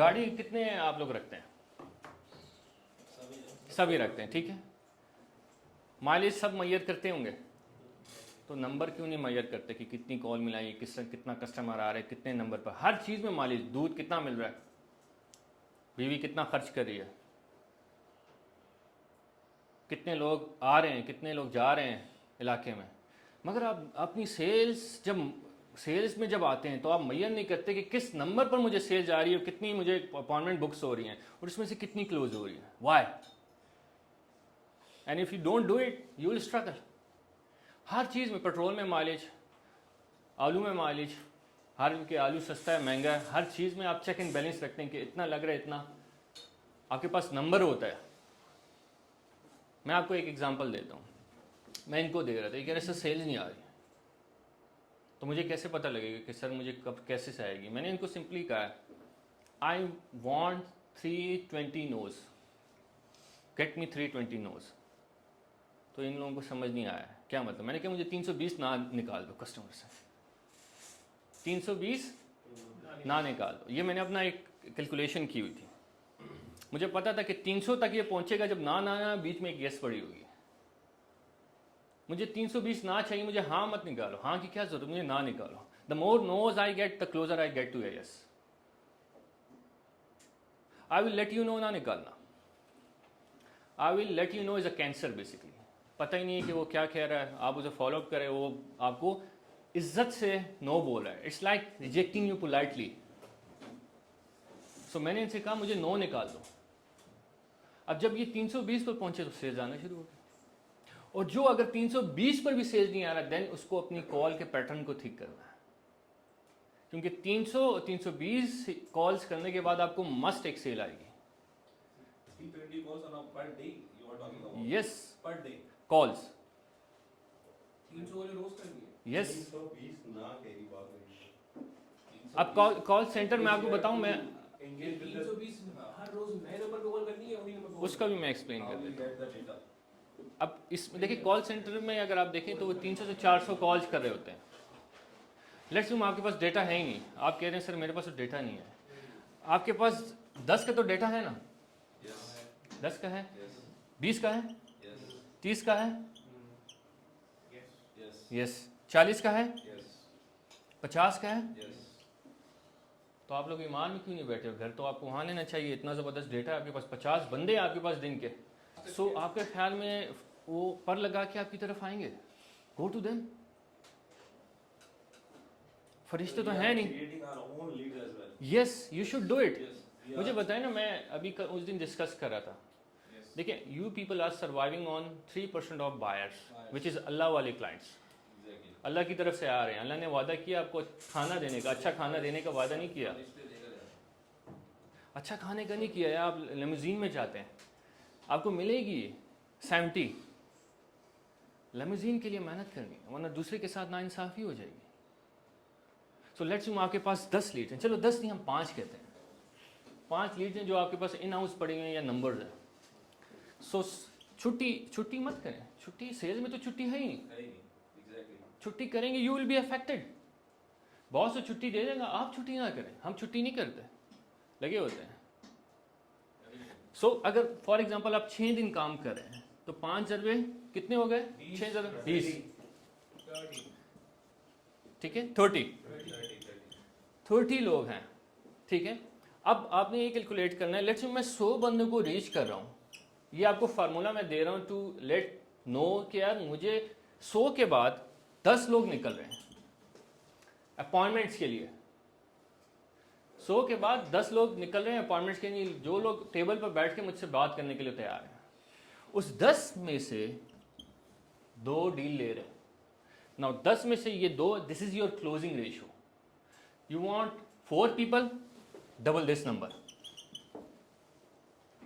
गाड़ी कितने आप लोग रखते हैं? सभी रखते हैं, ठीक है। माइलेज सब मैयर करते होंगे, तो नंबर क्यों नहीं मैयर करते कि कितनी कॉल मिलाई, कितना कस्टमर आ रहा है, कितने नंबर पर, हर चीज़ में माइलेज, दूध कितना मिल रहा है, बीवी कितना खर्च कर रही है, कितने लोग आ रहे हैं, कितने लोग जा रहे हैं इलाके में। मगर आप अपनी सेल्स में जब आते हैं तो आप मैयर नहीं करते कि किस नंबर पर मुझे सेल जा रही है, कितनी मुझे अपॉइंटमेंट बुक्स हो रही हैं और उसमें से कितनी क्लोज हो रही है। Why? And if you don't do it you will struggle. हर चीज़ में, पेट्रोल में माइलेज, आलू में माइलेज, हर के आलू सस्ता है महंगा है, हर चीज़ में आप चेक एंड बैलेंस रखते हैं कि इतना लग रहा है, इतना आपके पास नंबर होता है। मैं आपको एक एग्जांपल देता हूँ। मैं इनको दे रहा था, ये कह रहे सर सेल्स नहीं आ रही, तो मुझे कैसे पता लगेगा कि सर मुझे कब कैसे से आएगी। मैंने इनको सिंपली कहा I want 320 noes, get me 320 noes. तो इन लोगों को समझ नहीं आया क्या मतलब। मैंने कहा मुझे 320 ना निकाल दो कस्टमर से, 320 ना निकाल दो। ये मैंने अपना एक कैलकुलेशन की हुई थी, मुझे पता था कि 300 तक ये पहुंचेगा जब ना बीच में एक यस पड़ी होगी। मुझे 320 ना चाहिए, मुझे हाँ मत निकालो, हाँ की क्या जरूरत, मुझे ना निकालो। The more noes I get the closer I get to yes. I will let you know ना निकालना, I will let you know is a cancer basically. पता ही नहीं है कि वो क्या कह रहा है, आप उसे फॉलो अप करें, वो आपको इज्जत से नो बोल रहा है। It's like rejecting you politely. So मैंने इनसे कहा मुझे नो निकाल दो। अब जब ये 320 पर पहुंचे तो सेल्स आना शुरू हो गया, और जो अगर 320 पर भी सेल्स नहीं आ रहा देन उसको अपनी कॉल के पैटर्न को ठीक करना है, क्योंकि 320 कॉल्स करने के बाद आपको मस्ट एक सेल आएगी। 320 calls on a per day you are talking about? Yes, per day calls 300 वाले रोज करनी है। yes। 320 ना कही बात नहीं। अब कॉल सेंटर में आपको बताऊं मैं, 320 हर रोज नए नंबर पे कॉल करनी है, उन्हीं नंबर पे उसका भी मैं एक्सप्लेन कर देता हूँ। अब इसमें देखिए, कॉल सेंटर में अगर आप देखें तो वो 300 से 400 कॉल्स कर रहे होते हैं। लेट्स में आपके पास डेटा है ही नहीं, आप कह रहे हैं सर मेरे पास तो डेटा नहीं है। आपके पास 10 का तो डेटा है ना, 10 का है, 20 का है, 30 का है, यस 40 का है, 50 का है। तो आप लोग ईमान में क्यों नहीं बैठे हो? घर तो आपको वहाँ लेना चाहिए, इतना ज़बरदस्त डेटा है आपके पास, 50 बंदे हैं आपके पास दिन के। सो आपके ख्याल में वो पर लगा के आपकी तरफ आएंगे? Go to them. फरिश्ते तो हैं नहीं। Yes you should do it. मुझे बताएं ना, मैं अभी उस दिन डिस्कस कर रहा था। देखिए, you people are surviving on 3% of buyers which is अल्लाह वाले क्लाइंट्स। अल्लाह की तरफ से आ रहे हैं, अल्लाह ने वादा किया आपको खाना देने का, अच्छा खाना देने का वादा नहीं किया, अच्छा खाने का नहीं किया है। आप लिमोजीन में जाते हैं, आपको मिलेगी 70। लिमोजीन के लिए मेहनत करनी है, वरना दूसरे के साथ नाइंसाफ़ी हो जाएगी। सो लेट्स से आपके पास 10 लीड्स हैं, चलो 10 नहीं हम 5 कहते हैं, 5 लीड्स हैं जो आपके पास इन हाउस पड़े हुए हैं या नंबर्स हैं। सो छुट्टी मत करें, छुट्टी सेल्स में तो छुट्टी है ही नहीं। छुट्टी करेंगे you will be affected. Boss तो छुट्टी दे देगा, आप छुट्टी ना करें। हम छुट्टी नहीं करते, लगे होते हैं। सो अगर फॉर एग्जांपल आप 6 दिन काम कर रहे हैं तो 5 जरबे कितने हो गए? 6 जरबे 20, ठीक है, 30 लोग हैं, ठीक है। अब आपने ये कैलकुलेट करना है, लेट्स से मैं 100 बंदों को रीच कर रहा हूँ। ये आपको फार्मूला मैं दे रहा हूँ टू लेट नो कि यार मुझे 100 के बाद 10 लोग निकल रहे हैं अपॉइंटमेंट्स के लिए। 100 के बाद 10 लोग निकल रहे हैं अपॉइंटमेंट्स के लिए, जो लोग टेबल पर बैठ के मुझसे बात करने के लिए तैयार हैं। उस 10 में से 2 डील ले रहे हैं। नाउ 10 में से ये 2, this is your closing ratio. You want 4 people, double this number.